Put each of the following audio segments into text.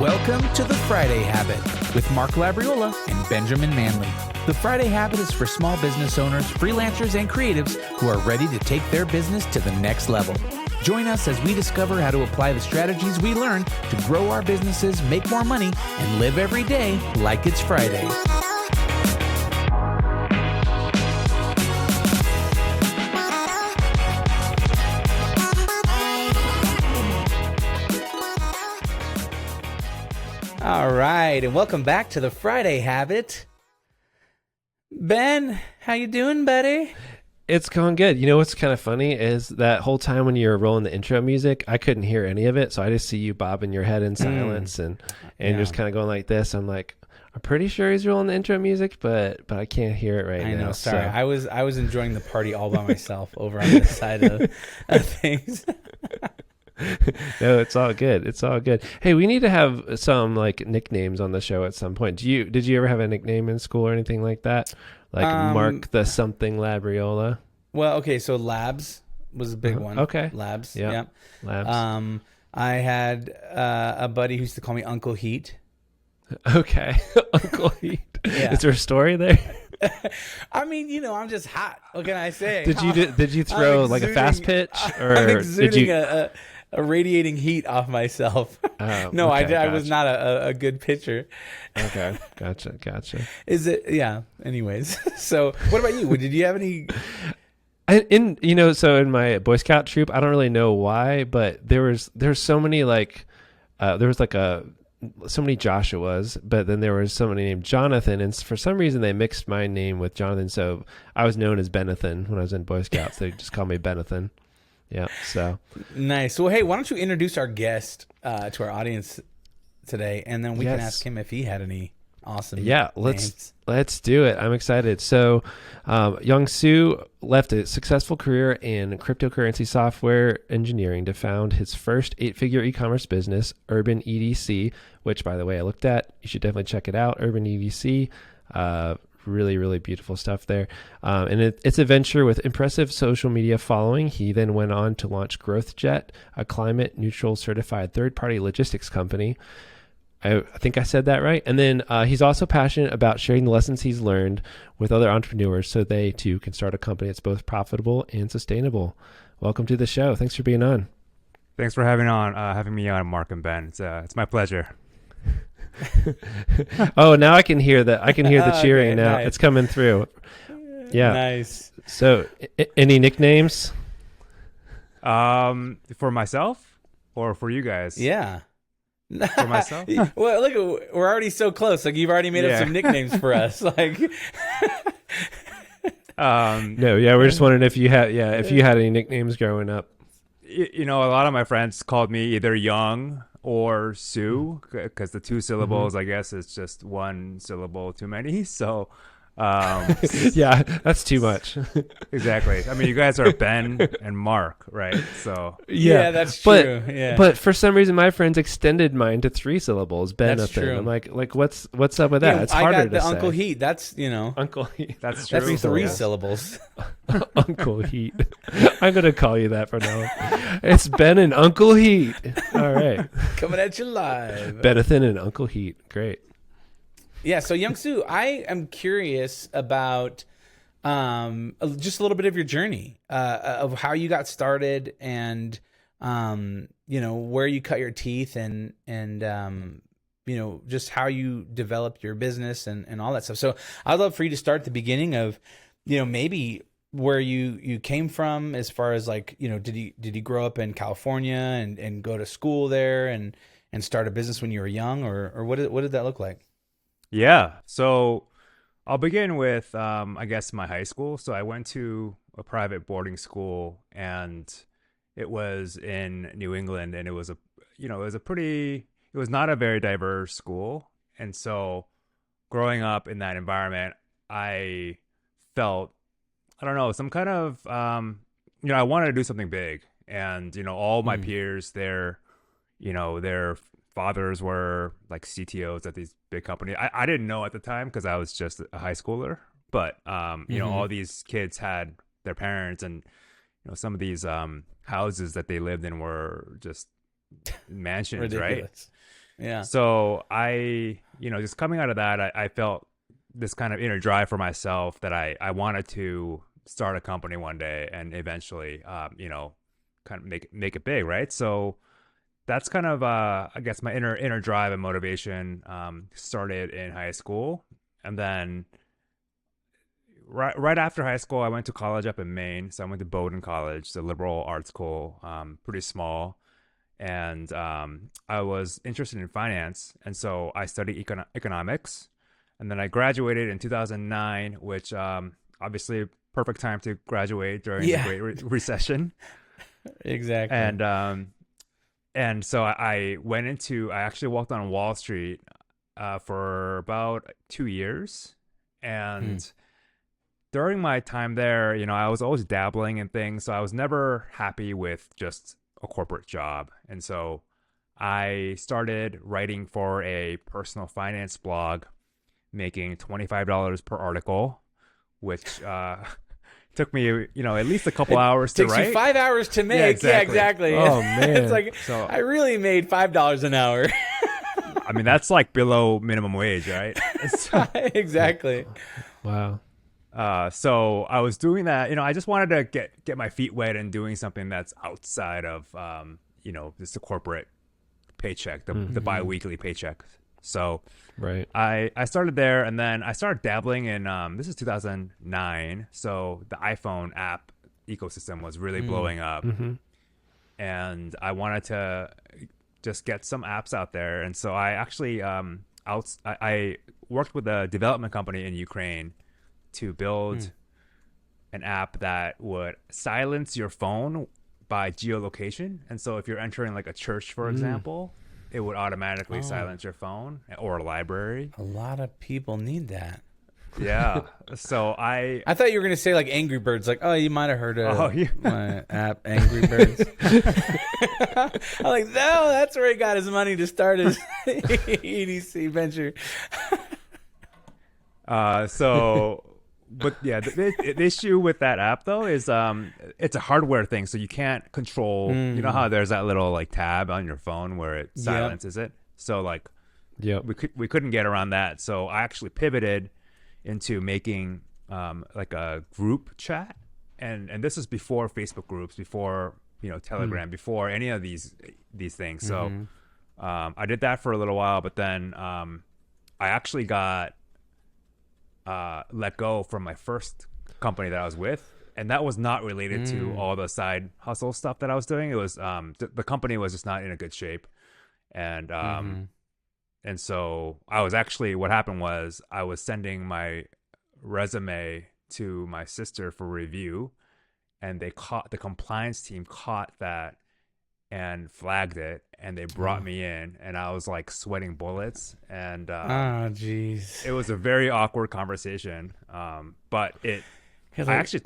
Welcome to the Friday Habit with Marc Labriola and Benjamin Manley. The Friday Habit is for small business owners, freelancers, and creatives who are ready to take their business to the next level. Join us as we discover how to apply the strategies we learn to grow our businesses, make more money, and live every day like it's Friday. All right, and welcome back to the Friday Habit. Ben, how you doing, buddy? It's going good. You know what's kind of funny is that whole time when you were rolling the intro music, I couldn't hear any of it, so I just see you bobbing your head in silence and just kind of going like this. I'm like, I'm pretty sure he's rolling the intro music, but I can't hear it right now. I know, sorry. So. I was enjoying the party all by myself over on this side of things. No, it's all good. It's all good. Hey, we need to have some like nicknames on the show at some point. Did you ever have a nickname in school or anything like that? Like Marc the something Labriola? Well, okay, so Labs was a big one. Okay. Labs. Yep. Yeah. Labs. I had a buddy who used to call me Uncle Heat. Okay. Uncle Heat. Yeah. Is there a story there? I mean, you know, I'm just hot. What can I say? Did you throw like a fast pitch, or I'm exuding did you a radiating heat off myself? No, okay, I was not a good pitcher. Okay, gotcha. Is it? Yeah. Anyways, so what about you? Did you have any? So in my Boy Scout troop, I don't really know why, but there's so many like there was like so many Joshuas, but then there was somebody named Jonathan, and for some reason they mixed my name with Jonathan, so I was known as Benathan when I was in Boy Scouts. They just called me Benathan. Yeah, so nice. Well, hey, why don't you introduce our guest to our audience today, and then we can ask him if he had any awesome names. Let's do it. I'm excited. So Youngsoo left a successful career in cryptocurrency software engineering to found his first 8-figure e-commerce business, Urban EDC, which, by the way, I looked at. You should definitely check it out, Urban EDC. Really, really beautiful stuff there. And it's a venture with impressive social media following. He then went on to launch GrowthJet, a climate neutral certified third-party logistics company. I think I said that right. And then he's also passionate about sharing the lessons he's learned with other entrepreneurs so they too can start a company that's both profitable and sustainable. Welcome to the show. Thanks for being on. Thanks for having me on, Marc and Ben. It's my pleasure. Oh, now I can hear that. I can hear the cheering okay, now. nice. It's coming through. Yeah. Nice. So any nicknames? For myself or for you guys? Yeah. For myself? Well, look, we're already so close. Like, you've already made up some nicknames for us. Like, no, yeah, we're just wondering if you had any nicknames growing up. A lot of my friends called me either Young or Sue because the two syllables, I guess, is just one syllable too many. So, yeah, that's too much. Exactly. I mean, you guys are Ben and Marc, right? So yeah, that's true. But for some reason, my friends extended mine to 3 syllables. Ben, that's true. I'm like, what's up with that? Yeah, it's harder I got to the say. Uncle Heat. That's Uncle Heat. That's true. That's 3 syllables. Uncle Heat. I'm gonna call you that for now. It's Ben and Uncle Heat. All right, coming at you live. Benathan and Uncle Heat. Great. Yeah, so Youngsoo, I am curious about just a little bit of your journey of how you got started and where you cut your teeth and just how you developed your business and all that stuff. So I'd love for you to start at the beginning of maybe where you came from as far as like did you grow up in California and go to school there and start a business when you were young or what did that look like? Yeah. So I'll begin with, I guess, my high school. So I went to a private boarding school, and it was in New England, and it was it was not a very diverse school. And so growing up in that environment, I felt, I don't know, some kind of, I wanted to do something big. And, all my peers there, their fathers were like CTOs at these big companies. I didn't know at the time because I was just a high schooler, but all these kids had their parents, and some of these houses that they lived in were just mansions, ridiculous. right? Yeah. So just coming out of that, I felt this kind of inner drive for myself that I wanted to start a company one day and eventually, kind of make it big, right? So that's kind of, I guess, my inner drive and motivation started in high school. And then right after high school, I went to college up in Maine. So I went to Bowdoin College, the liberal arts school, pretty small. And I was interested in finance. And so I studied economics. And then I graduated in 2009, which obviously perfect time to graduate during the Great Recession. Exactly. And so I actually walked on Wall Street for about 2 years. And during my time there, I was always dabbling in things. So I was never happy with just a corporate job. And so I started writing for a personal finance blog, making $25 per article, which took me, at least a couple hours to write. Takes you 5 hours to make. Yeah, exactly. Oh, man. It's like, so, I really made $5 an hour. I mean, that's like below minimum wage, right? Exactly. Wow. So I was doing that, I just wanted to get my feet wet and doing something that's outside of, just a corporate paycheck, the biweekly paycheck. So right. I started there, and then I started dabbling in, this is 2009. So the iPhone app ecosystem was really blowing up, and I wanted to just get some apps out there. And so I actually, I worked with a development company in Ukraine to build an app that would silence your phone by geolocation. And so if you're entering like a church, for example, it would automatically silence your phone, or a library. A lot of people need that. Yeah. So I thought you were going to say like Angry Birds. Like, you might have heard of my app, Angry Birds. I'm like, no, that's where he got his money to start his EDC venture. But yeah, the issue with that app though is it's a hardware thing, so you can't control. You know how there's that little like tab on your phone where it silences it. So like, we couldn't get around that. So I actually pivoted into making like a group chat, and this is before Facebook groups, before Telegram, before any of these things. So I did that for a little while, but then I actually got let go from my first company that I was with, and that was not related to all the side hustle stuff that I was doing. It was the company was just not in a good shape, and and so I was actually, what happened was I was sending my resume to my sister for review, and the compliance team caught that and flagged it, and they brought me in, and I was like sweating bullets, and jeez, it was a very awkward conversation, but I actually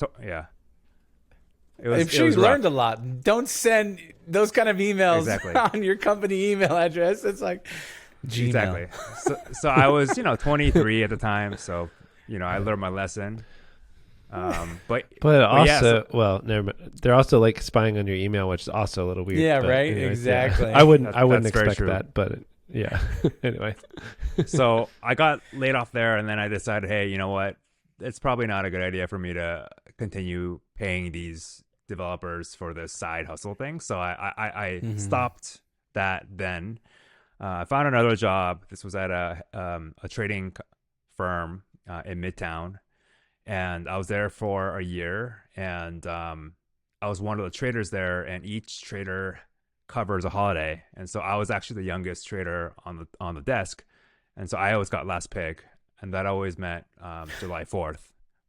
I'm sure you learned a lot. Don't send those kind of emails on your company email address. It's like Gmail. Exactly. So I was 23 at the time, so I learned my lesson. But also, well, never mind. They're also like spying on your email, which is also a little weird. Yeah, but right. anyways, exactly. Yeah. I wouldn't expect true. that, but yeah. Anyway, so I got laid off there, and then I decided, hey, you know what? It's probably not a good idea for me to continue paying these developers for this side hustle thing. So I stopped that then. I found another job. This was at a trading firm in Midtown, and I was there for a year. And I was one of the traders there, and each trader covers a holiday. And so I was actually the youngest trader on the desk, and so I always got last pick, and that always meant July 4th.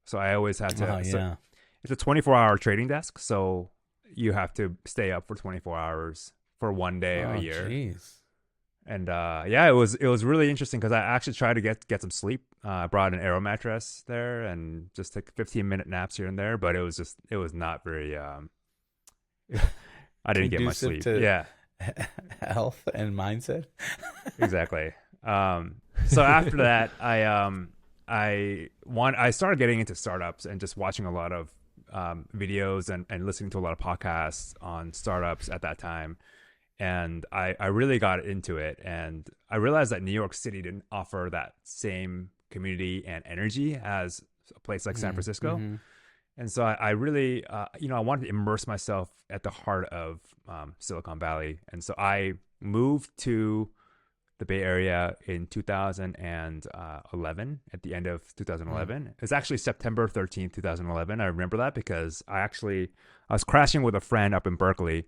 So I always had to. So it's a 24-hour trading desk, so you have to stay up for 24 hours for one day a year. Geez. And it was really interesting because I actually tried to get some sleep. I brought an Aero mattress there and just took 15-minute naps here and there, but it was not very. I didn't get much sleep. To health and mindset. Exactly. So after that, I started getting into startups and just watching a lot of videos and listening to a lot of podcasts on startups at that time. and I really got into it. And I realized that New York City didn't offer that same community and energy as a place like San Francisco. Mm-hmm. And so I really, I wanted to immerse myself at the heart of Silicon Valley. And so I moved to the Bay Area in 2011, at the end of 2011. It's actually September 13th, 2011. I remember that because I was crashing with a friend up in Berkeley,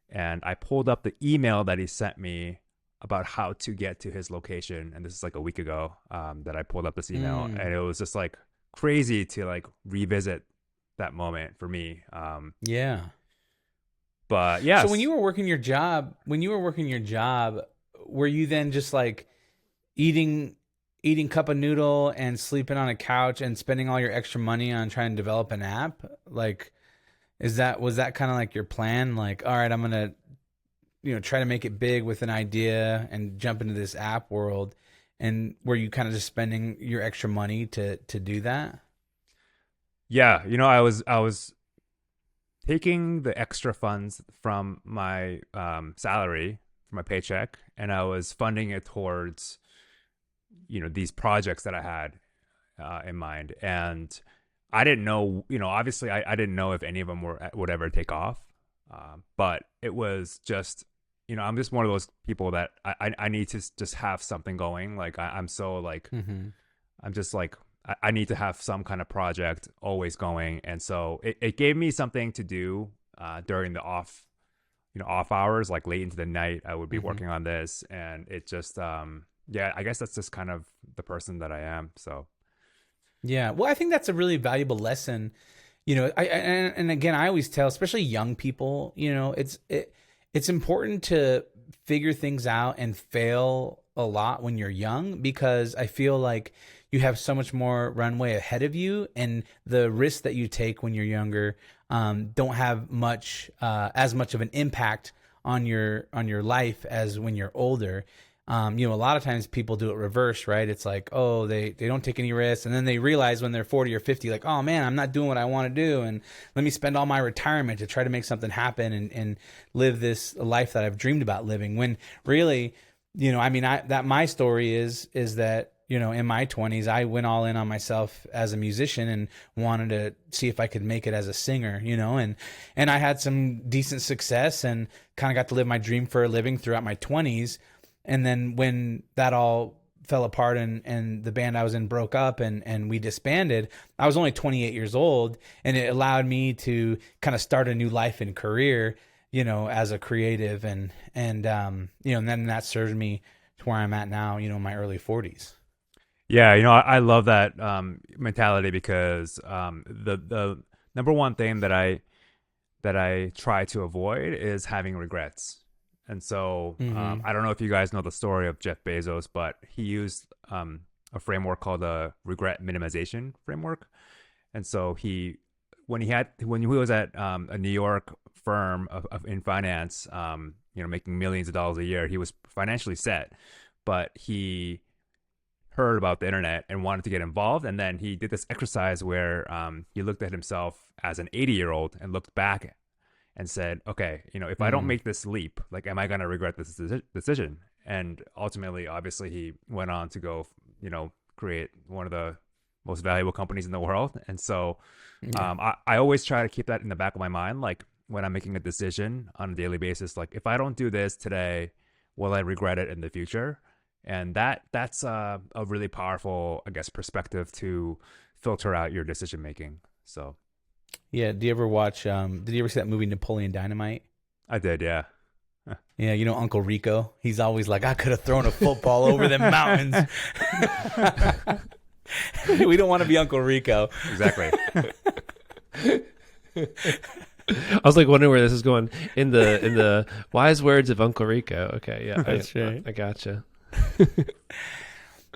and I pulled up the email that he sent me about how to get to his location. And this is like a week ago that I pulled up this email, and it was just like crazy to like revisit that moment for me. Yeah. But yeah. So when you were working your job, were you then just like eating cup of noodle and sleeping on a couch and spending all your extra money on trying to develop an app? Like, was that kind of like your plan? Like, all right, I'm going to, try to make it big with an idea and jump into this app world. And were you kind of just spending your extra money to do that? Yeah, I was taking the extra funds from my salary, from my paycheck, and I was funding it towards, these projects that I had in mind. And I didn't know, obviously I didn't know if any of them would ever take off. But it was just, I'm just one of those people that I need to just have something going. Like I'm so like, I'm just like, I need to have some kind of project always going. And so it gave me something to do during the off hours, like late into the night. I would be working on this, and it just, I guess that's just kind of the person that I am. So. Yeah. Well, I think that's a really valuable lesson. And again, I always tell, especially young people, it's important to figure things out and fail a lot when you're young, because I feel like you have so much more runway ahead of you, and the risks that you take when you're younger don't have as much of an impact on your life as when you're older. A lot of times people do it reverse, right? It's like, oh, they don't take any risks, and then they realize when they're 40 or 50, like, oh man, I'm not doing what I want to do, and let me spend all my retirement to try to make something happen and live this life that I've dreamed about living. When really, my story is that, in my 20s, I went all in on myself as a musician and wanted to see if I could make it as a singer, and I had some decent success and kind of got to live my dream for a living throughout my 20s. And then when that all fell apart and the band I was in broke up and we disbanded, I was only 28 years old, and it allowed me to kind of start a new life and career, as a creative, and then that served me to where I'm at now, in my early 40s. Yeah, I love that mentality, because the number one thing that I try to avoid is having regrets. And so I don't know if you guys know the story of Jeff Bezos, but he used a framework called the regret minimization framework. And so when he was at a New York firm in finance, making millions of dollars a year, he was financially set, but he heard about the internet and wanted to get involved. And then he did this exercise where he looked at himself as an 80-year-old and looked back and said, okay, if I don't make this leap, like, am I going to regret this decision? And ultimately, obviously, he went on to go, create one of the most valuable companies in the world. And so I always try to keep that in the back of my mind. Like when I'm making a decision on a daily basis, like if I don't do this today, will I regret it in the future? And that's a really powerful, I guess, perspective to filter out your decision making. So. Yeah. Did you ever see that movie Napoleon Dynamite? I did, yeah. Yeah, Uncle Rico. He's always like, I could have thrown a football over them mountains. We don't want to be Uncle Rico. Exactly. I was like wondering where this is going in the wise words of Uncle Rico. Okay, yeah, that's right. I gotcha.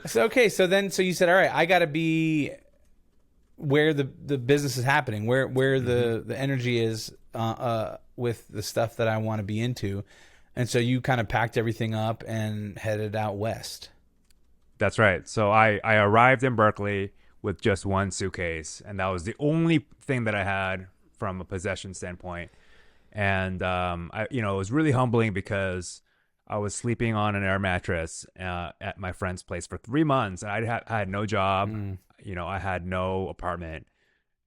So you said, all right, I got to be where the business is happening, where the energy is with the stuff that I want to be into. And so you kind of packed everything up and headed out west. That's right. So I arrived in Berkeley with just one suitcase, and that was the only thing that I had from a possession standpoint. And it was really humbling because I was sleeping on an air mattress at my friend's place for 3 months, and I had no job. I had no apartment,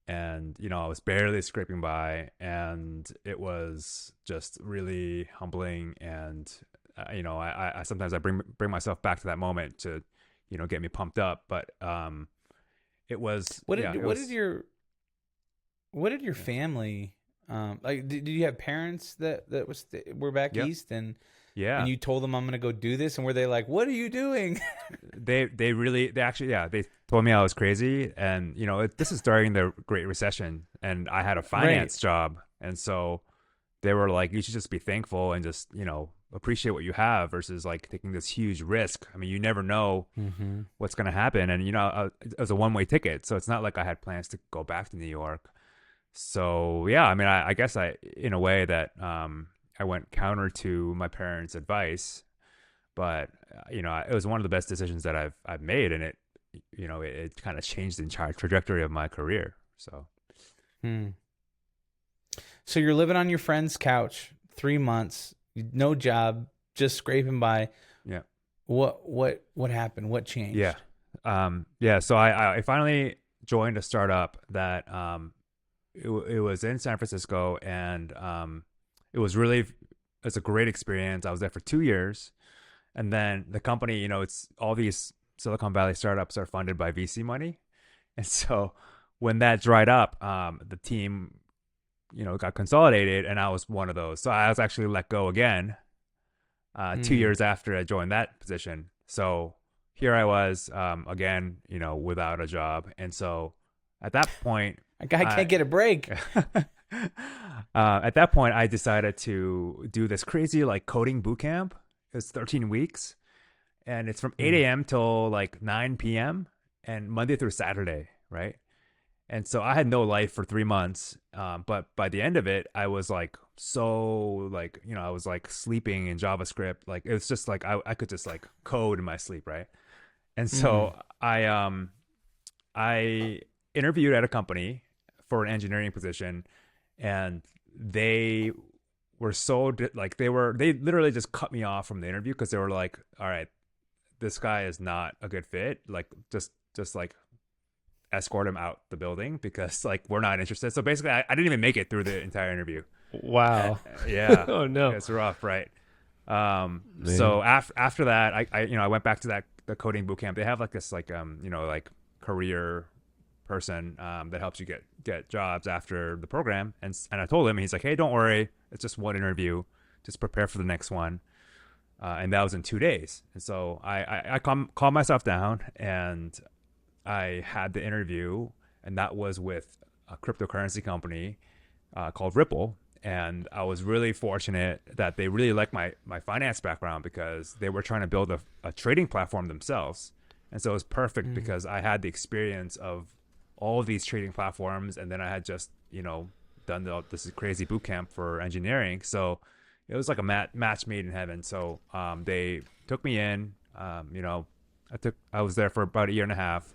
and I was barely scraping by, and it was just really humbling. And I sometimes I bring myself back to that moment to get me pumped up. But it was what did your family like? Did you have parents that were back Yep. east, and Yeah. you told them I'm going to go do this, and were they like, "What are you doing?" They actually, yeah, they told me I was crazy. And this is during the Great Recession, and I had a finance job, and so they were like, you should just be thankful and just appreciate what you have versus like taking this huge risk. I mean, you never know what's going to happen. And it was a one-way ticket, so it's not like I had plans to go back to New York. So yeah, I mean, I guess in a way that I went counter to my parents' advice, but it was one of the best decisions that I've made, and it kind of changed the entire trajectory of my career. So. So you're living on your friend's couch, 3 months, no job, just scraping by. Yeah. What happened? What changed? Yeah. So I finally joined a startup that it was in San Francisco, and it's a great experience. I was there for 2 years, and then the company, it's all these Silicon Valley startups are funded by VC money, and so when that dried up, the team got consolidated, and I was one of those. So I was actually let go again 2 years after I joined that position. So here I was again, without a job. And so at that point, a guy can't get a break. At that point, I decided to do this crazy like coding boot camp. It was 13 weeks, and it's from 8 a.m. till like 9 p.m. and Monday through Saturday, right? And so I had no life for 3 months. But by the end of it, I was like, I was like sleeping in JavaScript. Like, it was just like, I could just like code in my sleep. Right. And so I interviewed at a company for an engineering position, and they were they literally just cut me off from the interview because they were like, all right, this guy is not a good fit. Like, just like, escort him out the building because like we're not interested. So basically I didn't even make it through the entire interview. Wow. Yeah. Oh no. It's rough, right? So after that I went back to the coding boot camp. They have like this like like career person that helps you get jobs after the program, and I told him, he's like, hey, don't worry, it's just one interview, just prepare for the next one. And that was in 2 days. And so I calmed myself down, and I had the interview, and that was with a cryptocurrency company called Ripple. And I was really fortunate that they really liked my finance background because they were trying to build a trading platform themselves. And so it was perfect because I had the experience of all of these trading platforms, and then I had just, done this crazy boot camp for engineering. So it was like a match made in heaven. So they took me in. I was there for about a year and a half.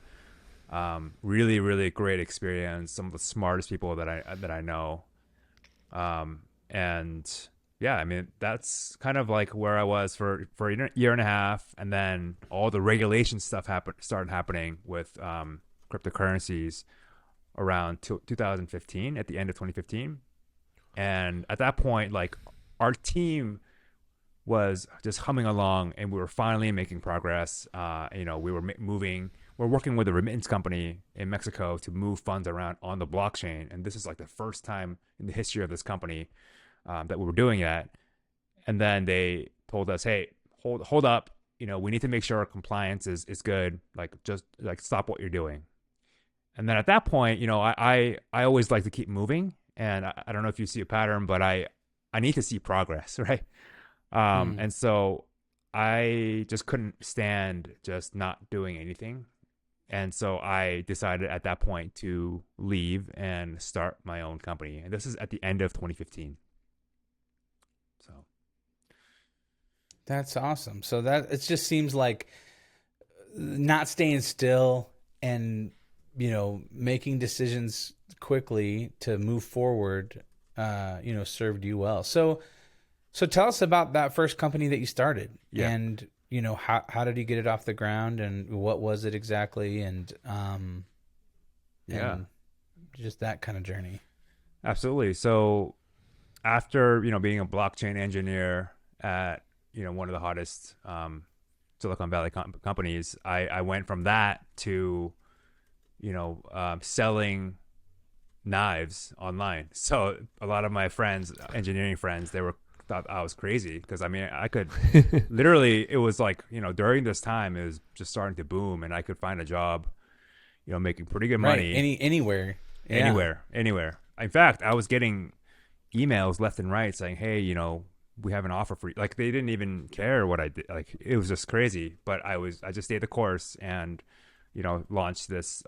Really, really great experience. Some of the smartest people that I know. And yeah, I mean, that's kind of like where I was for a year and a half. And then all the regulation stuff started happening with cryptocurrencies around 2015, at the end of 2015. And at that point, like, our team was just humming along, and we were finally making progress. We were we're working with a remittance company in Mexico to move funds around on the blockchain. And this is like the first time in the history of this company that we were doing that. And then they told us, hey, hold up. We need to make sure our compliance is good. Like, just like, stop what you're doing. And then at that point, I always like to keep moving. And I don't know if you see a pattern, but I need to see progress, right? And so I just couldn't stand just not doing anything. And so I decided at that point to leave and start my own company. And this is at the end of 2015. So That's awesome. So that it just seems like not staying still and making decisions quickly to move forward served you well. So tell us about that first company that you started, Yeah. and how did you get it off the ground, and what was it exactly, and Yeah. and just that kind of journey. Absolutely. So after, being a blockchain engineer at, one of the hottest Silicon Valley companies, I went from that to, selling knives online. So a lot of my friends, engineering friends, thought I was crazy because I could literally, it was like, during this time it was just starting to boom and I could find a job, making pretty good money. Anywhere. Yeah. Anywhere. In fact, I was getting emails left and right saying, hey, we have an offer for you. Like, they didn't even care what I did. Like, it was just crazy. But I just stayed the course and, launched this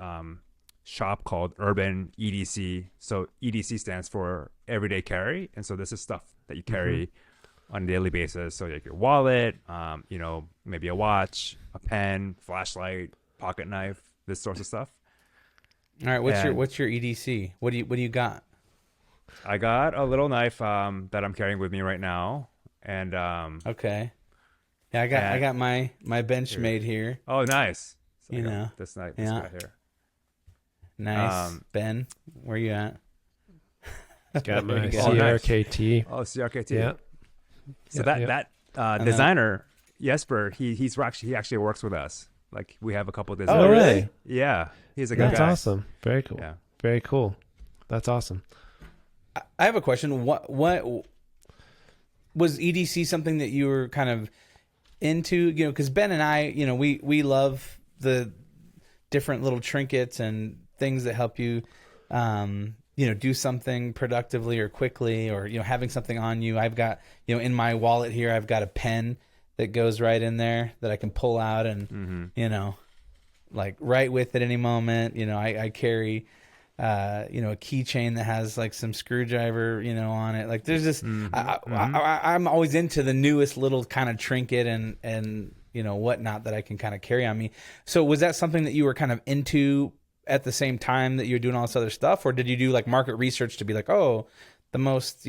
shop called Urban EDC. So EDC stands for everyday carry. And so this is stuff that you carry on a daily basis. So like your wallet, maybe a watch, a pen, flashlight, pocket knife, this sorts of stuff. All right. What's your EDC? What do you got? I got a little knife that I'm carrying with me right now, and okay, yeah, I got my Benchmade here. Oh, nice. So this this guy here. Nice. Ben, where you at? Got my CRKT. Oh, CRKT. Yeah. So that designer Jesper, he actually works with us. Like, we have a couple of designers. Oh, really? Yeah, he's a good That's guy. awesome. Very cool. Yeah. Very cool. That's awesome. I have a question. What was EDC something that you were kind of into? Because Ben and I, we love the different little trinkets and things that help you, do something productively or quickly, or having something on you. I've got in my wallet here, I've got a pen that goes right in there that I can pull out and like write with at any moment. I carry. A keychain that has like some screwdriver, on it. Like, there's just, I'm always into the newest little kind of trinket and whatnot that I can kind of carry on me. So was that something that you were kind of into at the same time that you were doing all this other stuff, or did you do like market research to be like, oh, the most,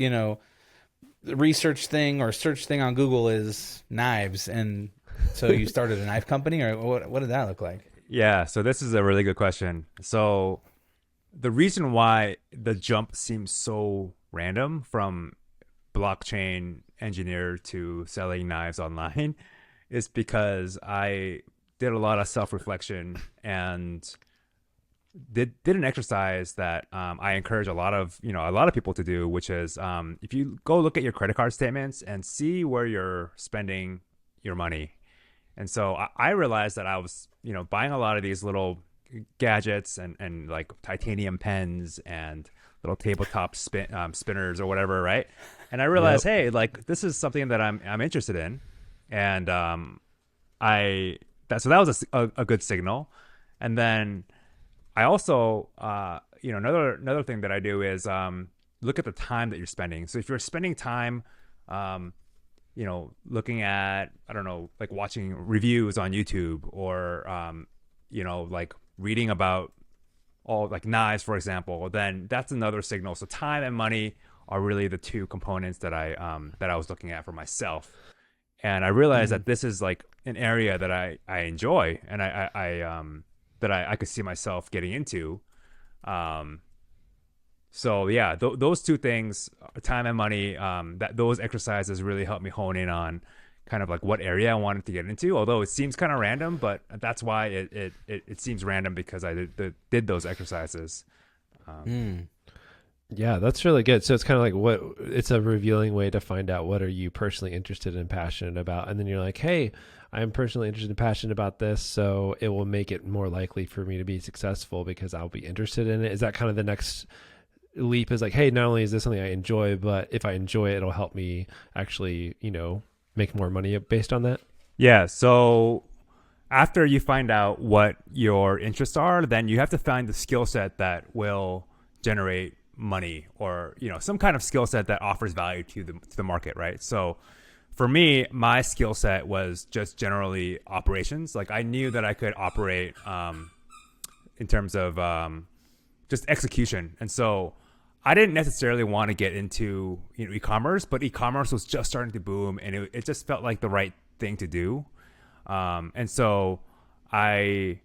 research thing or search thing on Google is knives, and so you started a knife company, or what did that look like? Yeah. So this is a really good question. So the reason why the jump seems so random from blockchain engineer to selling knives online is because I did a lot of self-reflection and did an exercise that I encourage a lot of people to do, which is if you go look at your credit card statements and see where you're spending your money. And so I realized that I was buying a lot of these little gadgets and like titanium pens and little tabletop spinners or whatever, right? And I realized, hey, like, this is something that I'm interested in, and that was a good signal. And then I also another thing that I do is look at the time that you're spending. So if you're spending time looking at, I don't know, like watching reviews on YouTube, or like reading about all like knives, for example, then that's another signal. So time and money are really the two components that I was looking at for myself. And I realized that this is like an area that I enjoy, and I could see myself getting into. So yeah, those two things, time and money, that those exercises really helped me hone in on kind of like what area I wanted to get into. Although it seems kind of random, but that's why it seems random, because I did those exercises. Yeah, that's really good. So it's kind of like it's a revealing way to find out what are you personally interested and passionate about. And then you're like, hey, I'm personally interested and passionate about this, so it will make it more likely for me to be successful because I'll be interested in it. Is that kind of the next leap, is like, hey, not only is this something I enjoy, but if I enjoy it, it'll help me actually, make more money based on that? Yeah. So after you find out what your interests are, then you have to find the skill set that will generate money, or some kind of skill set that offers value to the market, right? So for me, my skill set was just generally operations. Like, I knew that I could operate in terms of just execution, and so I didn't necessarily want to get into e-commerce, but e-commerce was just starting to boom, and it just felt like the right thing to do. And so I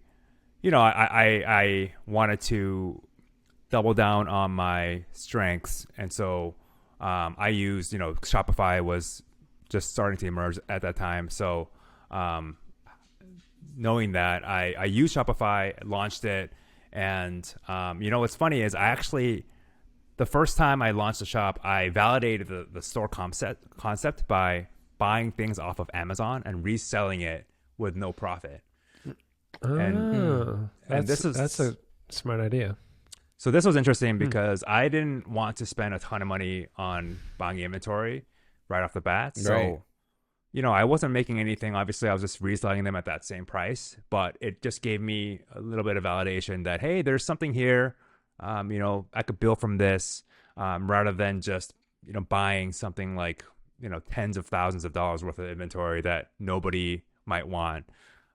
wanted to double down on my strengths, and so I used Shopify was just starting to emerge at that time. So knowing that, I used Shopify, launched it, and what's funny is the first time I launched the shop, I validated the store concept by buying things off of Amazon and reselling it with no profit. That's a smart idea. So this was interesting because I didn't want to spend a ton of money on buying inventory right off the bat. So, I wasn't making anything. Obviously, I was just reselling them at that same price, but it just gave me a little bit of validation that, hey, there's something here. I could build from this rather than just, buying something like, tens of thousands of dollars worth of inventory that nobody might want.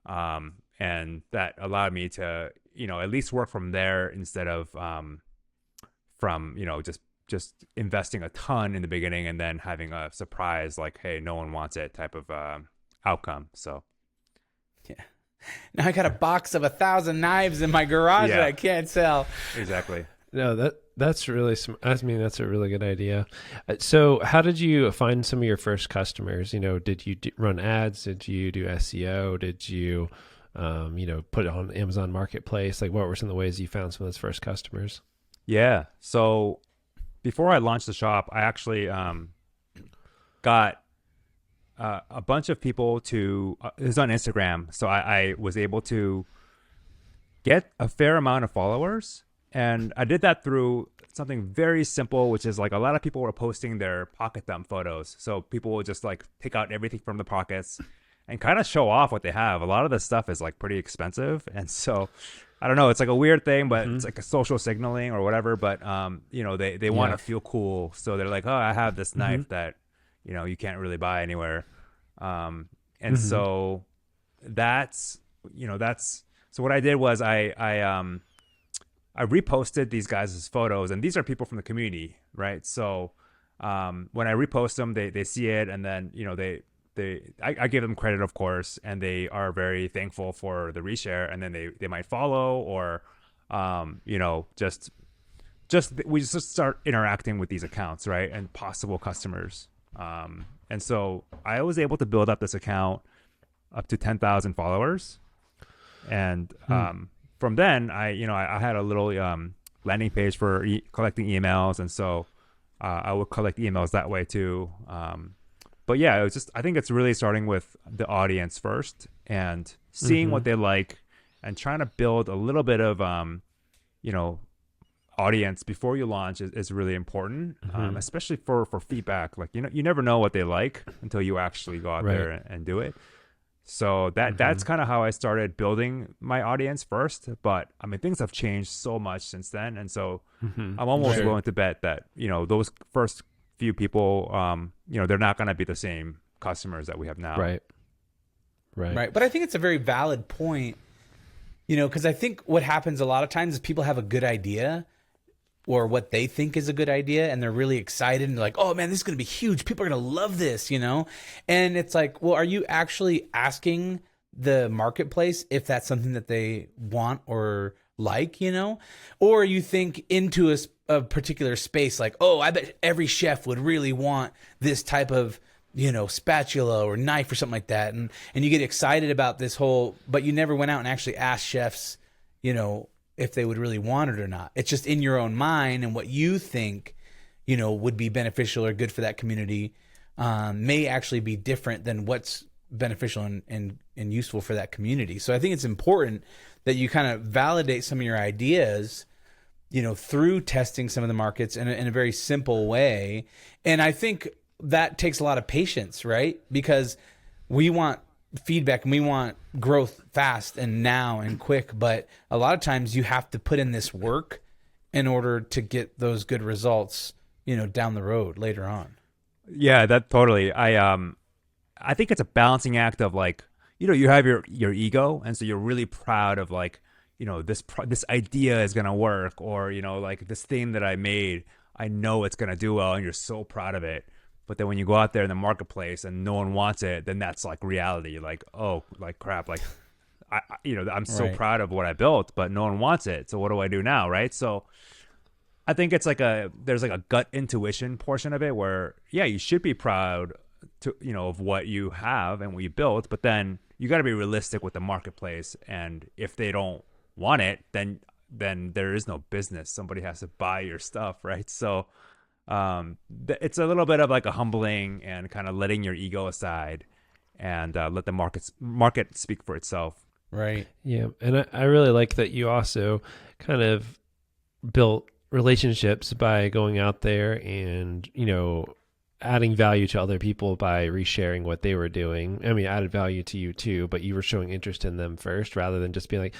And that allowed me to, at least work from there instead of from, just investing a ton in the beginning and then having a surprise like, hey, no one wants it type of outcome. So, yeah. Now I got a box of 1,000 knives in my garage that I can't sell. Exactly. No, that's really. I mean, that's a really good idea. So, how did you find some of your first customers? Did you run ads? Did you do SEO? Did you, put it on Amazon Marketplace? Like, what were some of the ways you found some of those first customers? Yeah. So, before I launched the shop, I actually got a bunch of people to it was on Instagram, so I was able to get a fair amount of followers, and I did that through something very simple, which is like a lot of people were posting their pocket dump photos. So people will just like take out everything from the pockets and kind of show off what they have. A lot of this stuff is like pretty expensive, and so I don't know, it's like a weird thing, but it's like a social signaling or whatever. But they want to feel cool, so they're like, oh, I have this knife that you can't really buy anywhere. So that's so what I did was I reposted these guys' photos, and these are people from the community, right? So when I repost them, they see it, and then I give them credit, of course, and they are very thankful for the reshare, and then they might follow or we just start interacting with these accounts, right, and possible customers. And so I was able to build up this account up to 10,000 followers. And from then, I had a little landing page for collecting emails. And so I would collect emails that way too. But yeah, it was I think it's really starting with the audience first and seeing what they like and trying to build a little bit of, audience before you launch is really important, especially for feedback. Like, you never know what they like until you actually go out there and do it. So that's kind of how I started building my audience first. But I mean, things have changed so much since then. And so I'm almost willing to bet that, those first few people, they're not going to be the same customers that we have now. Right. But I think it's a very valid point, because I think what happens a lot of times is people have a good idea or what they think is a good idea, and they're really excited and they're like, oh man, this is going to be huge. People are going to love this, And it's like, well, are you actually asking the marketplace if that's something that they want or like, or you think into a particular space, like, oh, I bet every chef would really want this type of, spatula or knife or something like that. And you get excited about this whole, but you never went out and actually asked chefs, if they would really want it or not. It's just in your own mind, and what you think, would be beneficial or good for that community may actually be different than what's beneficial and useful for that community. So I think it's important that you kind of validate some of your ideas, through testing some of the markets in a very simple way. And I think that takes a lot of patience, right? Because we want feedback and we want growth fast and now and quick, but a lot of times you have to put in this work in order to get those good results, down the road later on. Yeah, that totally. I think it's a balancing act of like, you have your ego, and so you're really proud of like, this idea is gonna work, or like this thing that I made. I know it's going to do well, and you're so proud of it. But then when you go out there in the marketplace and no one wants it, then that's like reality. Like, oh, like crap. Like, I'm so proud of what I built, but no one wants it. So what do I do now, right? So I think it's like there's like a gut intuition portion of it where, yeah, you should be proud of what you have and what you built, but then you got to be realistic with the marketplace. And if they don't want it, then there is no business. Somebody has to buy your stuff, right? So it's a little bit of like a humbling and kind of letting your ego aside and let the market speak for itself. Right. Yeah. And I really like that you also kind of built relationships by going out there and, adding value to other people by resharing what they were doing. I mean, added value to you too, but you were showing interest in them first rather than just being like,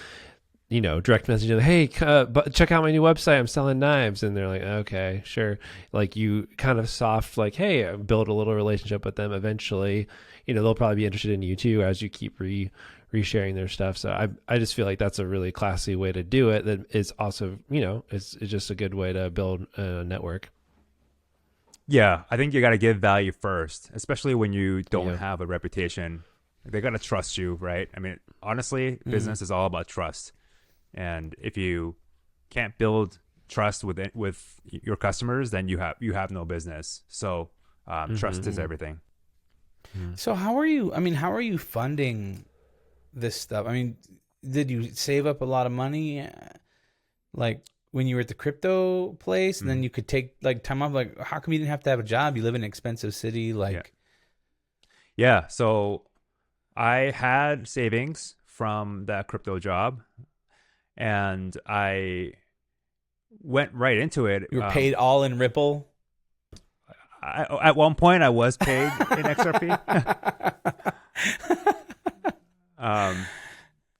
direct messaging, hey, check out my new website. I'm selling knives. And they're like, okay, sure. Like you kind of soft, like, hey, build a little relationship with them. Eventually, they'll probably be interested in you too as you keep resharing their stuff. So I just feel like that's a really classy way to do it. That is also, it's just a good way to build a network. Yeah, I think you got to give value first, especially when you don't have a reputation. They got to trust you, right? I mean, honestly, business is all about trust. And if you can't build trust with your customers, then you have no business. So trust is everything. So how are you funding this stuff? I mean, did you save up a lot of money, like when you were at the crypto place, and then you could take like time off? Like, how come you didn't have to have a job? You live in an expensive city, like. Yeah. So I had savings from that crypto job, and I went right into it. You were paid all in Ripple? At one point, I was paid in XRP.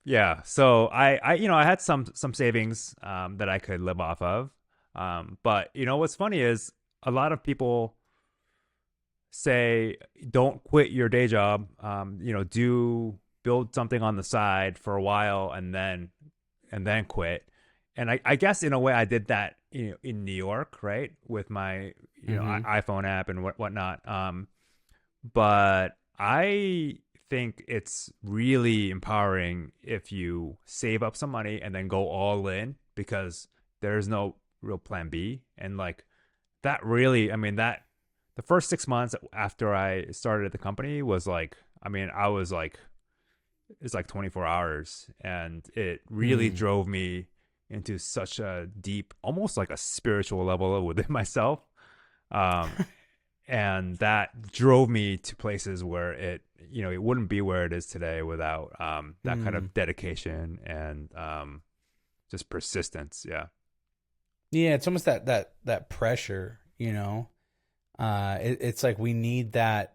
Yeah. So I had some savings that I could live off of. But what's funny is a lot of people say, don't quit your day job. Do build something on the side for a while and then quit. And I guess in a way I did that, in New York, right, with my iPhone app and whatnot. But I think it's really empowering if you save up some money and then go all in, because there's no real plan B. And like that really, the first 6 months after I started the company was like, I was like, it's like 24 hours, and it really drove me into such a deep, almost like a spiritual level within myself. And that drove me to places where it wouldn't be where it is today without that kind of dedication and just persistence. Yeah. Yeah. It's almost that pressure, it's like we need that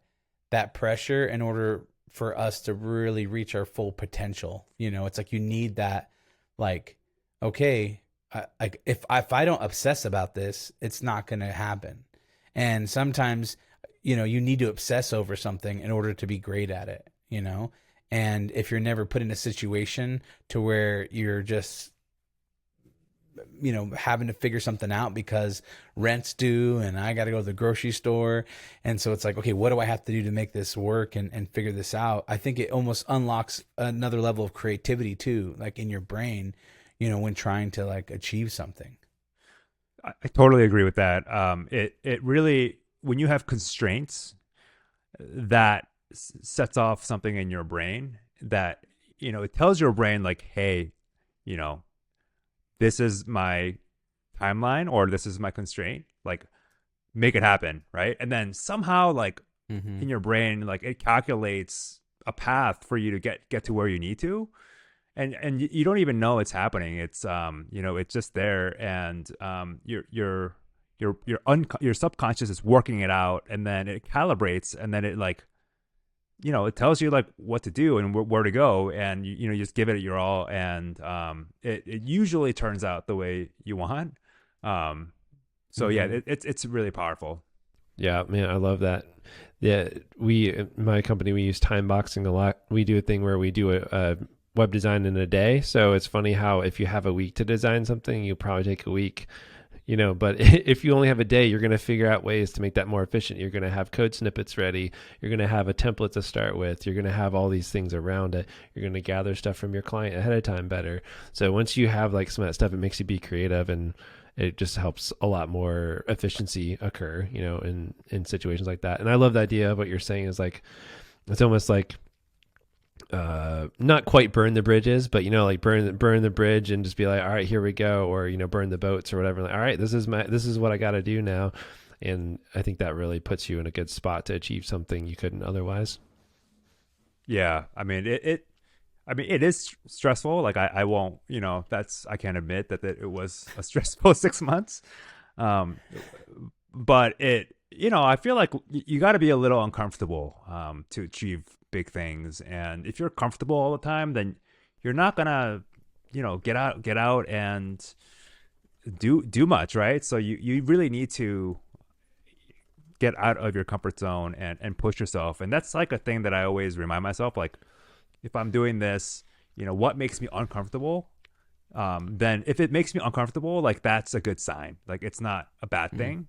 pressure in order for us to really reach our full potential. It's like you need that, like, okay, if I don't obsess about this, it's not going to happen. And sometimes, you need to obsess over something in order to be great at it, and if you're never put in a situation to where you're just, having to figure something out because rent's due and I got to go to the grocery store. And so it's like, okay, what do I have to do to make this work and figure this out? I think it almost unlocks another level of creativity too, like in your brain, when trying to like achieve something. I totally agree with that. It really, when you have constraints, that sets off something in your brain that, it tells your brain like, hey, this is my timeline, or this is my constraint, like make it happen. Right. And then somehow like in your brain, like it calculates a path for you to get to where you need to. And you don't even know it's happening. It's it's just there, and your subconscious is working it out, and then it calibrates, and then it like, it tells you like what to do and where to go, and you just give it your all, and it usually turns out the way you want. So yeah, it's really powerful. Yeah, man, I love that. Yeah, my company, we use time boxing a lot. We do a thing where we do a web design in a day. So it's funny how if you have a week to design something, you probably take a week, but if you only have a day, you're going to figure out ways to make that more efficient. You're going to have code snippets ready. You're going to have a template to start with. You're going to have all these things around it. You're going to gather stuff from your client ahead of time better. So once you have like some of that stuff, it makes you be creative, and it just helps a lot more efficiency occur, in situations like that. And I love the idea of what you're saying is like, it's almost like, not quite burn the bridges, but like burn the bridge and just be like, all right, here we go. Or, burn the boats or whatever. Like, all right, this is what I got to do now. And I think that really puts you in a good spot to achieve something you couldn't otherwise. Yeah. I mean, it is stressful. Like I won't, I can't admit that it was a stressful 6 months. But I feel like you got to be a little uncomfortable, to achieve big things. And if you're comfortable all the time, then you're not gonna get out and do much, right? So you really need to get out of your comfort zone and push yourself. And that's like a thing that I always remind myself, like, if I'm doing this, what makes me uncomfortable, then if it makes me uncomfortable, like, that's a good sign. Like, it's not a bad thing.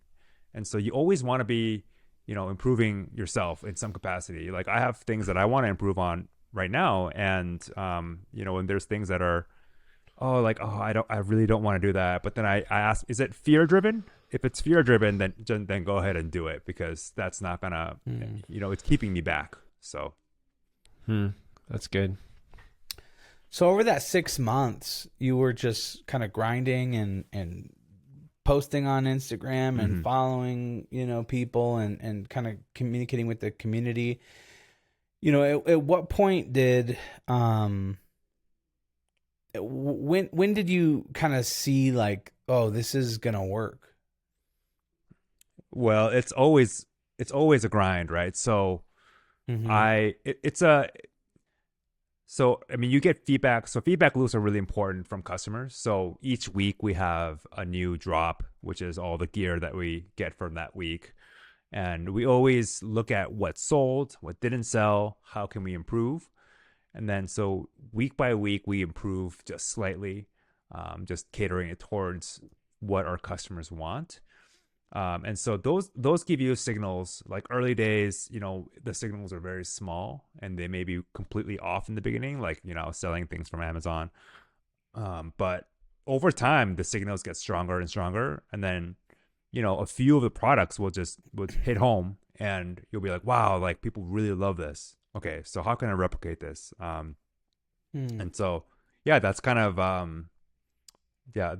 And so you always want to be improving yourself in some capacity. Like, I have things that I want to improve on right now. And, when there's things that are, I really don't want to do that. But then I ask, is it fear driven? If it's fear driven, then go ahead and do it, because that's not gonna, it's keeping me back. So. That's good. So over that 6 months, you were just kind of grinding and posting on Instagram and following, people and kind of communicating with the community. At what point did, when did you kind of see like, oh, this is going to work? Well, it's always a grind, right? So you get feedback. So feedback loops are really important from customers. So each week we have a new drop, which is all the gear that we get from that week. And we always look at what sold, what didn't sell, how can we improve? And then so week by week, we improve just slightly, just catering it towards what our customers want. And so those give you signals. Like early days, the signals are very small and they may be completely off in the beginning, like, selling things from Amazon. But over time, the signals get stronger and stronger. And then, a few of the products will hit home and you'll be like, wow, like people really love this. Okay, so how can I replicate this? And so, yeah, that's kind of,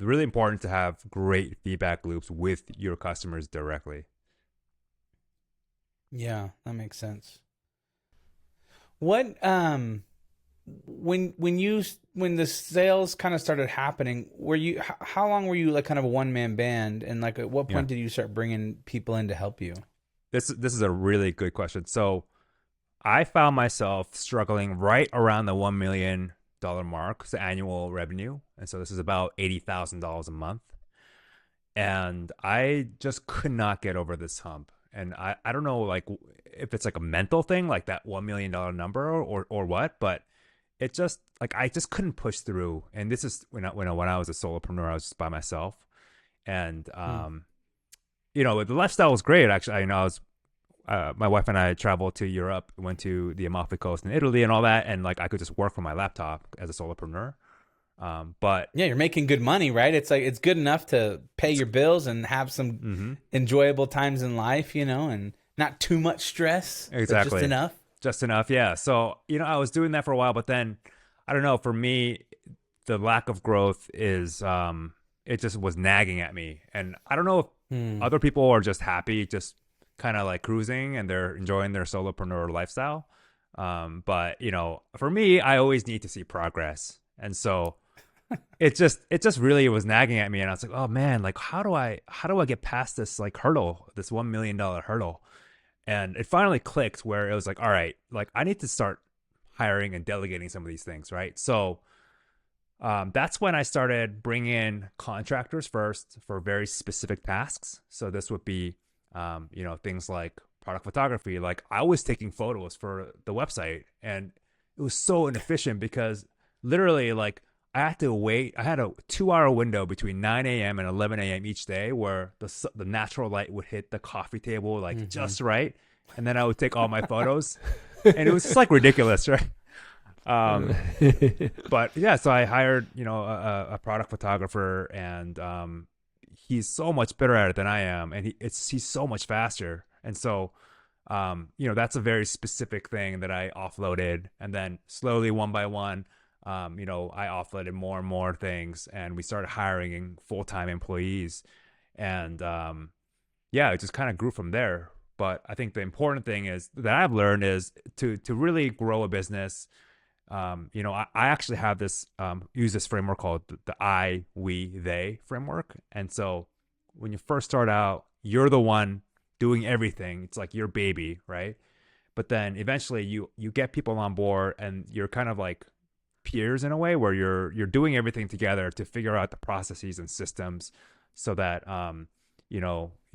really important to have great feedback loops with your customers directly. Yeah, that makes sense. What when the sales kind of started happening, how long were you like kind of a one-man band, and like at what point did you start bringing people in to help you? This is a really good question. So I found myself struggling right around the $1 million mark, the annual revenue. And so this is about $80,000 a month. And I just could not get over this hump. And I don't know, like, if it's like a mental thing, like that $1 million number or what, but it just, like, I just couldn't push through. And this is when I was a solopreneur, I was just by myself. And, the lifestyle was great. Actually, I was, my wife and I traveled to Europe, went to the Amalfi Coast in Italy and all that. And like, I could just work from my laptop as a solopreneur. But yeah, you're making good money, right? It's like, it's good enough to pay your bills and have some enjoyable times in life, and not too much stress. Exactly. Just enough. Yeah. So, I was doing that for a while, but then I don't know, for me, the lack of growth is, it just was nagging at me. And I don't know if other people are just happy, just kind of like cruising and they're enjoying their solopreneur lifestyle. But for me, I always need to see progress. And so it just really was nagging at me. And I was like, oh man, like, how do I get past this like hurdle, this $1 million hurdle? And it finally clicked where it was like, all right, like I need to start hiring and delegating some of these things. Right. So, that's when I started bringing in contractors first for very specific tasks. So this would be, things like product photography. Like I was taking photos for the website and it was so inefficient because literally like I had to wait. I had a 2 hour window between 9 a.m. and 11 a.m. each day where the natural light would hit the coffee table like just right. And then I would take all my photos. And it was just like ridiculous, right? But yeah, so I hired, a product photographer, and he's so much better at it than I am. And he's so much faster. And so, that's a very specific thing that I offloaded. And then slowly, one by one, I offloaded more and more things, and we started hiring full-time employees. And it just kind of grew from there. But I think the important thing is that I've learned is to really grow a business. I actually have this use this framework called the I, we, they framework. And so when you first start out, you're the one doing everything. It's like your baby, right? But then eventually you get people on board, and you're kind of like peers in a way, where you're doing everything together to figure out the processes and systems so that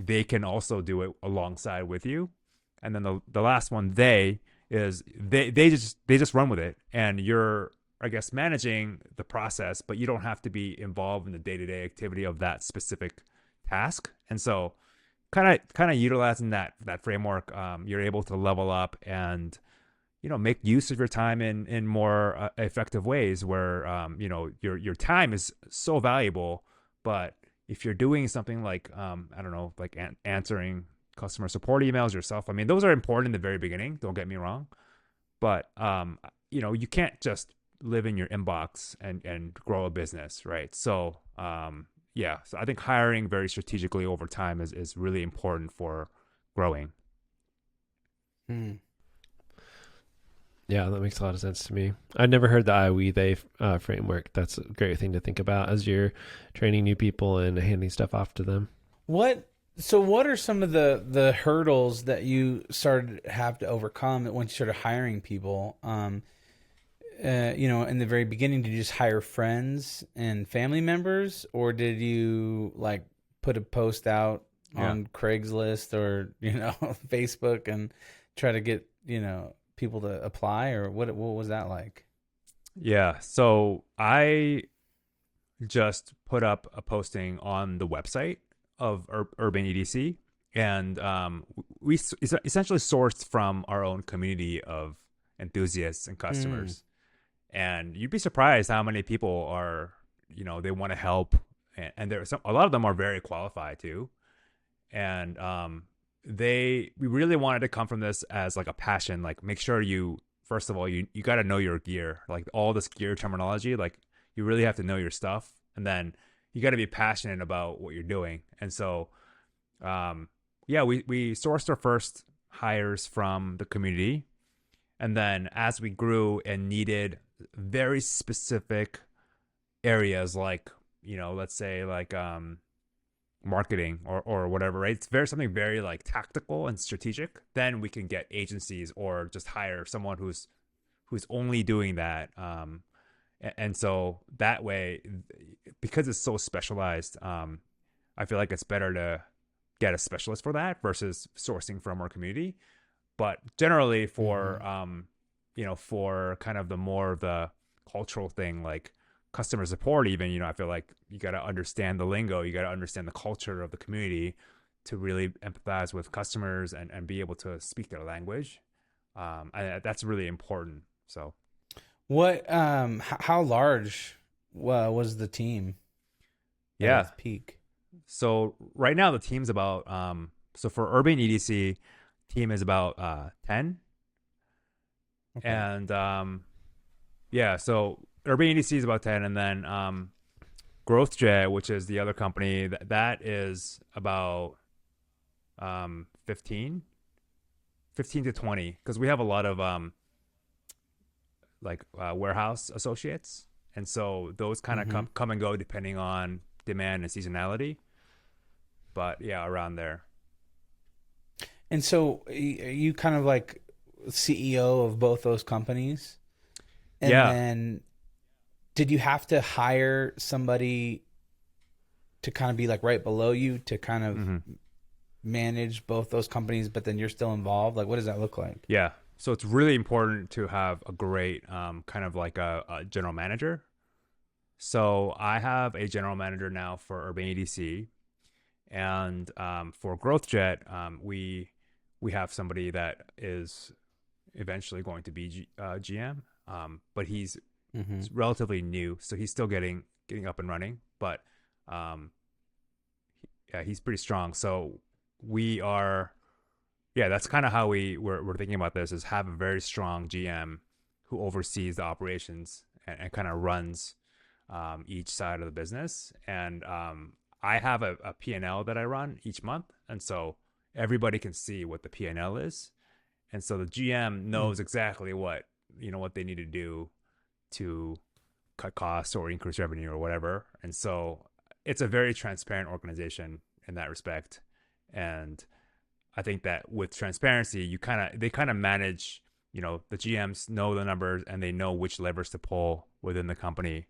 they can also do it alongside with you. And then the last one, they just run with it, and you're, I guess, managing the process, but you don't have to be involved in the day-to-day activity of that specific task. And so kind of utilizing that framework, you're able to level up and make use of your time in more effective ways, where your time is so valuable. But if you're doing something like I don't know, like answering customer support emails yourself, I mean, those are important in the very beginning, don't get me wrong, but you can't just live in your inbox and grow a business, right? So so I think hiring very strategically over time is really important for growing. Yeah, that makes a lot of sense to me. I'd never heard the I, we, they framework. That's a great thing to think about as you're training new people and handing stuff off to them. What are some of the hurdles that you started to have to overcome once you started hiring people? In the very beginning, did you just hire friends and family members, or did you like put a post out on Craigslist or Facebook and try to get people to apply, or what was that like? Yeah, so I just put up a posting on the website of Urban EDC, and we essentially sourced from our own community of enthusiasts and customers. And you'd be surprised how many people are, they want to help, and there's a lot of them are very qualified too. And we really wanted to come from this as like a passion, like make sure first of all, you got to know your gear, like all this gear terminology, like you really have to know your stuff, and then you got to be passionate about what you're doing. And so, we sourced our first hires from the community. And then as we grew and needed very specific areas, like, let's say like, marketing or whatever, right? It's something very like tactical and strategic. Then we can get agencies or just hire someone who's only doing that. And so that way, because it's so specialized, I feel like it's better to get a specialist for that versus sourcing from our community. But generally for, for kind of the more of the cultural thing, like customer support, even, I feel like you got to understand the lingo, you got to understand the culture of the community to really empathize with customers and be able to speak their language. And that's really important. So how large was the team at its peak? So right now the team's about, so for Urban EDC, team is about 10. Okay. And so Urban EDC is about 10, and then GrowthJet, which is the other company, that is about 15 to 20, because we have a lot of warehouse associates, and so those kind of come and go depending on demand and seasonality. But yeah, around there. And so you kind of like CEO of both those companies, and then did you have to hire somebody to kind of be like right below you to kind of manage both those companies, but then you're still involved? Like, what does that look like? Yeah. So it's really important to have a great kind of like a general manager. So I have a general manager now for Urban EDC, and for GrowthJet, we have somebody that is eventually going to be GM, but he's relatively new, so he's still getting up and running. But yeah, he's pretty strong. So we are, yeah, that's kind of how we're thinking about this: is have a very strong GM who oversees the operations and kind of runs each side of the business. And I have a P&L that I run each month, and so everybody can see what the P&L is, and so the GM knows exactly what they need to do to cut costs or increase revenue or whatever. And so it's a very transparent organization in that respect. And I think that with transparency, they kind of manage, the GMs know the numbers and they know which levers to pull within the company.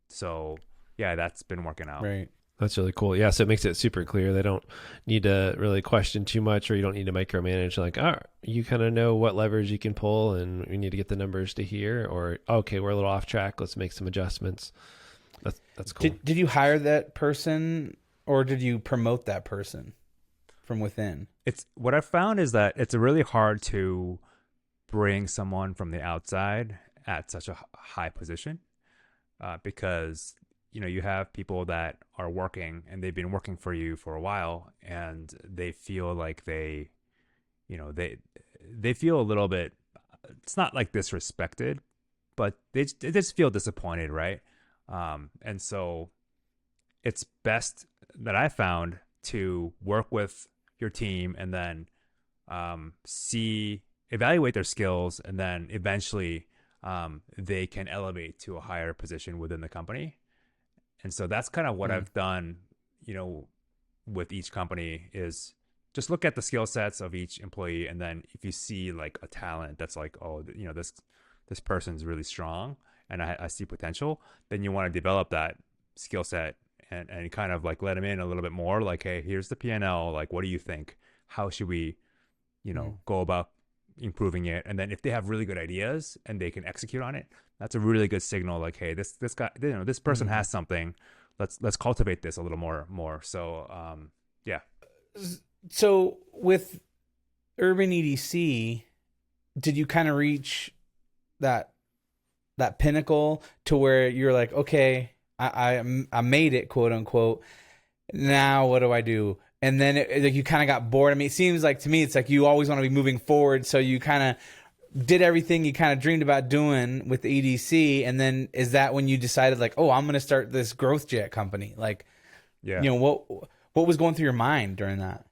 So yeah, that's been working out. Right. That's really cool. Yeah. So it makes it super clear. They don't need to really question too much, or you don't need to micromanage. Like, you kind of know what levers you can pull and we need to get the numbers to here, or, okay, we're a little off track. Let's make some adjustments. That's cool. Did you hire that person or did you promote that person from within? It's what I've found is that it's really hard to bring someone from the outside at such a high position, because you have people that are working and they've been working for you for a while, and they feel like they feel a little bit, it's not like disrespected, but they just feel disappointed, right? And so it's best that I found to work with your team and then evaluate their skills, and then eventually they can elevate to a higher position within the company. And so that's kind of what I've done, with each company, is just look at the skill sets of each employee. And then if you see like a talent that's like, oh, this person's really strong and I see potential, then you want to develop that skill set and kind of like let them in a little bit more. Like, hey, here's the P&L. Like, what do you think? How should we, go about improving it? And then if they have really good ideas and they can execute on it, that's a really good signal. Like, hey, this guy, this person has something. Let's cultivate this a little more. So, yeah. So with Urban EDC, did you kind of reach that pinnacle to where you're like, okay, I made it, quote unquote. Now what do I do? And then you kind of got bored. I mean, it seems like to me, it's like you always want to be moving forward. So you kind of did everything you kind of dreamed about doing with the EDC. And then is that when you decided like, oh, I'm going to start this GrowthJet company? Like, yeah, what was going through your mind during that?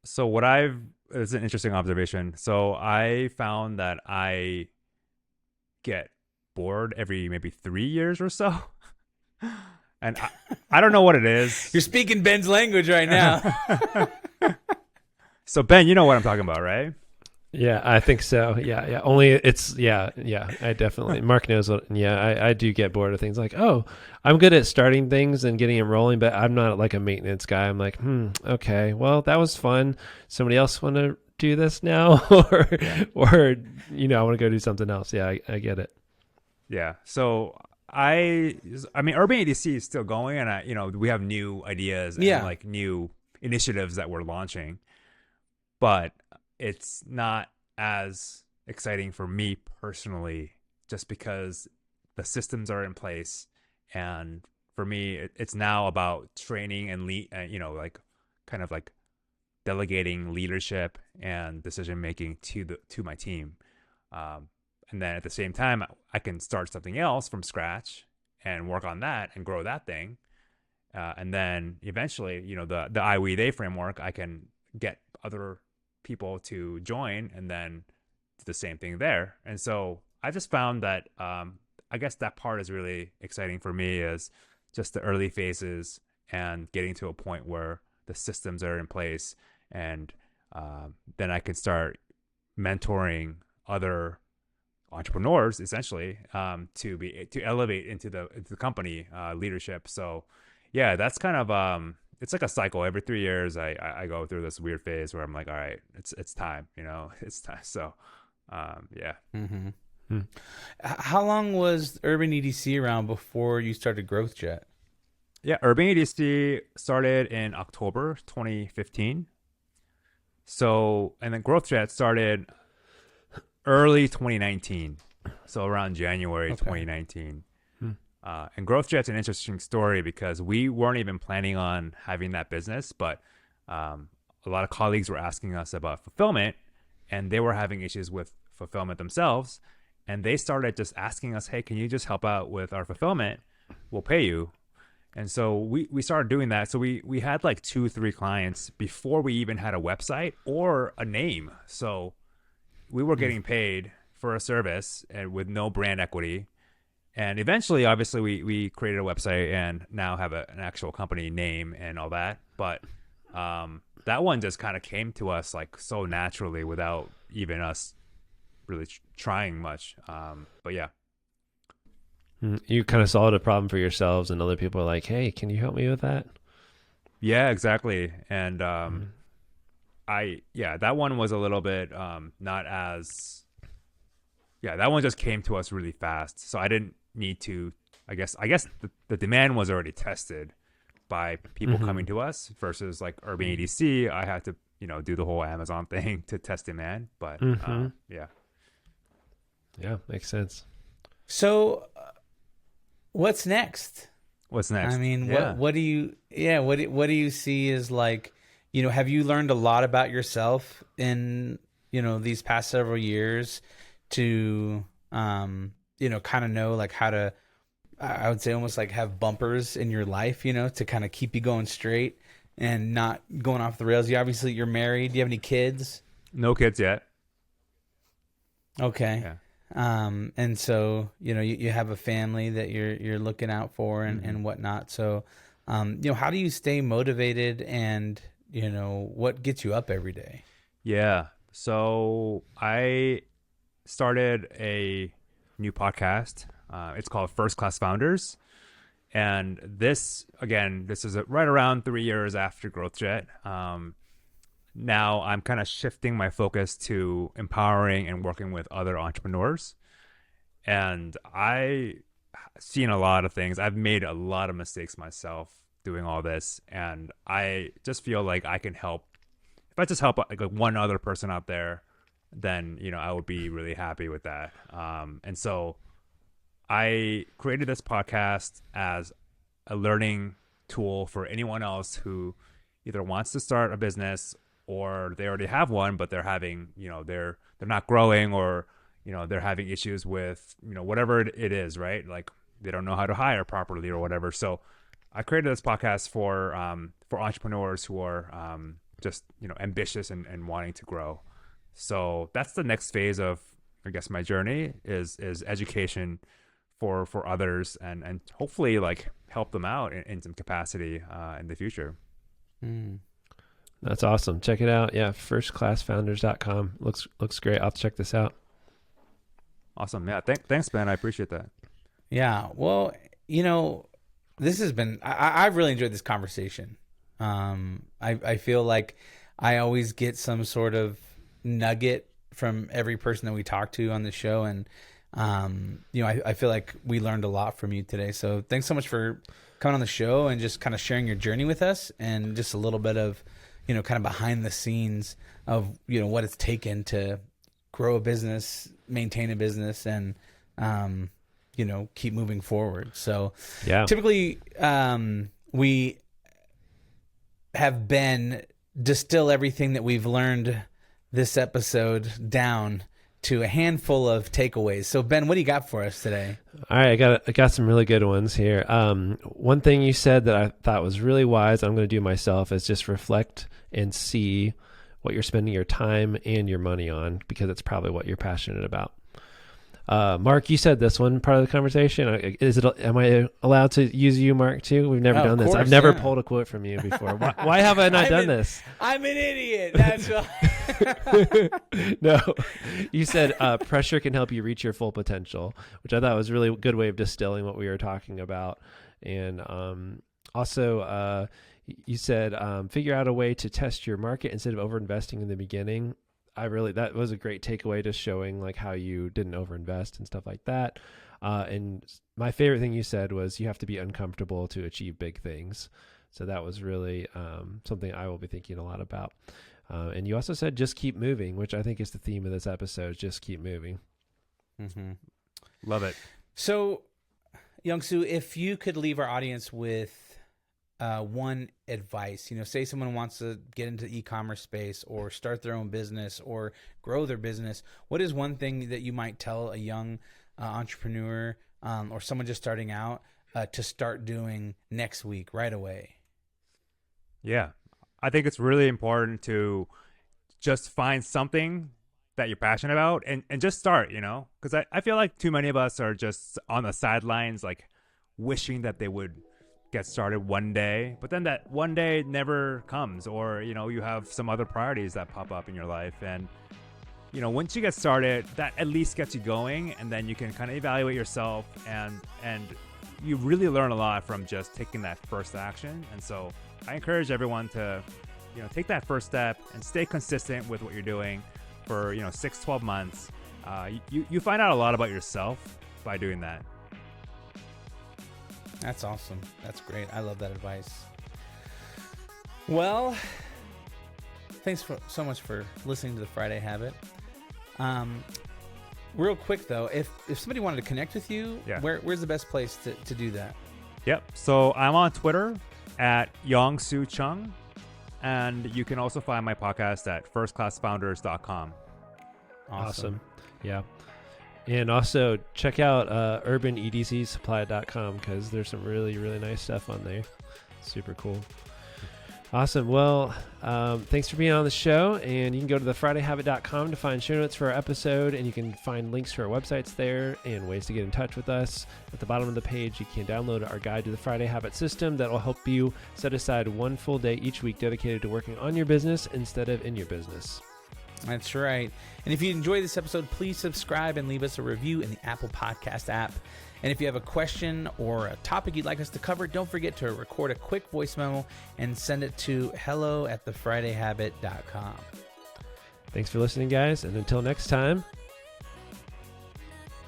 So it's an interesting observation. So I found that I get bored every maybe 3 years or so. And I don't know what it is. You're speaking Ben's language right now. So Ben, you know what I'm talking about, right? Yeah, I think so. Yeah. Only it's, yeah. I definitely, Mark knows what, I do get bored of things like, oh, I'm good at starting things and getting them rolling, but I'm not like a maintenance guy. I'm like, okay, well, that was fun. Somebody else want to do this now? or, I want to go do something else. Yeah, I get it. Yeah. So I mean, Urban EDC is still going, and we have new ideas and like new initiatives that we're launching, but it's not as exciting for me personally, just because the systems are in place. And for me, it's now about training and like kind of like delegating leadership and decision making to my team. And then at the same time, I can start something else from scratch and work on that and grow that thing. And then eventually, the I, we, they framework, I can get other people to join and then do the same thing there. And so I just found that I guess that part is really exciting for me, is just the early phases and getting to a point where the systems are in place, and then I can start mentoring other entrepreneurs essentially to elevate into the company leadership. So yeah, that's kind of it's like a cycle. Every 3 years I go through this weird phase where I'm like, all right, it's time, it's time. So yeah. How long was Urban EDC around before you started GrowthJet? Yeah, Urban EDC started in October 2015. So, and then GrowthJet started early 2019. So around January 2019. And GrowthJet's an interesting story because we weren't even planning on having that business, but a lot of colleagues were asking us about fulfillment, and they were having issues with fulfillment themselves. And they started just asking us, hey, can you just help out with our fulfillment? We'll pay you. And so we started doing that. So we had like 2-3 clients before we even had a website or a name. So we were getting paid for a service and with no brand equity. And eventually, obviously, we created a website and now have an actual company name and all that. But that one just kind of came to us like so naturally without even us really trying much. But yeah. You kind of solved a problem for yourselves, and other people are like, hey, can you help me with that? Yeah, exactly. And that one was a little bit not as, that one just came to us really fast. So I didn't need to, I guess the demand was already tested by people coming to us versus like Urban EDC. I had to, do the whole Amazon thing to test demand. But yeah. Yeah, makes sense. So what's next? What's next? I mean, what do you see as like, have you learned a lot about yourself in, these past several years to, kind of know like how to, I would say almost like have bumpers in your life, to kind of keep you going straight and not going off the rails. You're married. Do you have any kids? No kids yet. Okay. Yeah. And so, you have a family that you're looking out for and whatnot. So, how do you stay motivated and, what gets you up every day? Yeah. So I started a new podcast. It's called First Class Founders. And this is right around 3 years after GrowthJet. Now I'm kind of shifting my focus to empowering and working with other entrepreneurs. And I've seen a lot of things. I've made a lot of mistakes myself doing all this. And I just feel like I can help. If I just help like one other person out there, then, I would be really happy with that. And so I created this podcast as a learning tool for anyone else who either wants to start a business or they already have one, but they're having, they're not growing, or, they're having issues with, whatever it is, right? Like they don't know how to hire properly or whatever. So I created this podcast for entrepreneurs who are just, ambitious and wanting to grow. So that's the next phase of, I guess, my journey is education for others and hopefully like help them out in some capacity in the future. That's awesome. Check it out. Yeah. firstclassfounders.com. Looks great. I'll check this out. Awesome. Yeah. Thanks, Ben. I appreciate that. Yeah. Well, this has been, I've really enjoyed this conversation. I feel like I always get some sort of nugget from every person that we talk to on the show. And, I feel like we learned a lot from you today. So thanks so much for coming on the show and just kind of sharing your journey with us and just a little bit of, kind of behind the scenes of, what it's taken to grow a business, maintain a business, and, keep moving forward. So yeah, typically, we have Ben distill everything that we've learned this episode down to a handful of takeaways. So Ben, what do you got for us today? All right, I got some really good ones here. One thing you said that I thought was really wise, I'm going to do myself, is just reflect and see what you're spending your time and your money on, because it's probably what you're passionate about. Marc, you said this one part of the conversation. Am I allowed to use you, Marc, too? We've never done this. Course, I've never pulled a quote from you before. Why have I not done this? I'm an idiot. That's why. No, you said pressure can help you reach your full potential, which I thought was a really good way of distilling what we were talking about. And also, you said figure out a way to test your market instead of over-investing in the beginning. that was a great takeaway, just showing like how you didn't overinvest and stuff like that. And my favorite thing you said was you have to be uncomfortable to achieve big things. So that was really something I will be thinking a lot about. And you also said just keep moving, which I think is the theme of this episode. Just keep moving. Mm-hmm. Love it. So, Youngsoo, if you could leave our audience with one advice, say someone wants to get into the e-commerce space or start their own business or grow their business, what is one thing that you might tell a young entrepreneur or someone just starting out to start doing next week, right away? Yeah. I think it's really important to just find something that you're passionate about and just start, because I feel like too many of us are just on the sidelines, like wishing that they would get started one day, but then that one day never comes, or, you have some other priorities that pop up in your life. And, once you get started, that at least gets you going, and then you can kind of evaluate yourself and you really learn a lot from just taking that first action. And so I encourage everyone to, take that first step and stay consistent with what you're doing for 6-12 months. You find out a lot about yourself by doing that. That's awesome. That's great. I love that advice. Well, thanks so much for listening to the Friday Habit. Real quick though, if somebody wanted to connect with you, where's the best place to do that? Yep. So I'm on Twitter at Youngsoo Chung, and you can also find my podcast at firstclassfounders.com. Awesome. Yeah. And also check out urbanedcsupply.com because there's some really, really nice stuff on there. Super cool. Awesome. Well, thanks for being on the show. And you can go to thefridayhabit.com to find show notes for our episode. And you can find links to our websites there and ways to get in touch with us. At the bottom of the page, you can download our guide to the Friday Habit system that will help you set aside one full day each week dedicated to working on your business instead of in your business. That's right. And if you enjoyed this episode, please subscribe and leave us a review in the Apple Podcast app. And if you have a question or a topic you'd like us to cover, don't forget to record a quick voice memo and send it to hello@thefridayhabit.com. Thanks for listening, guys. And until next time,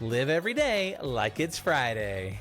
live every day like it's Friday.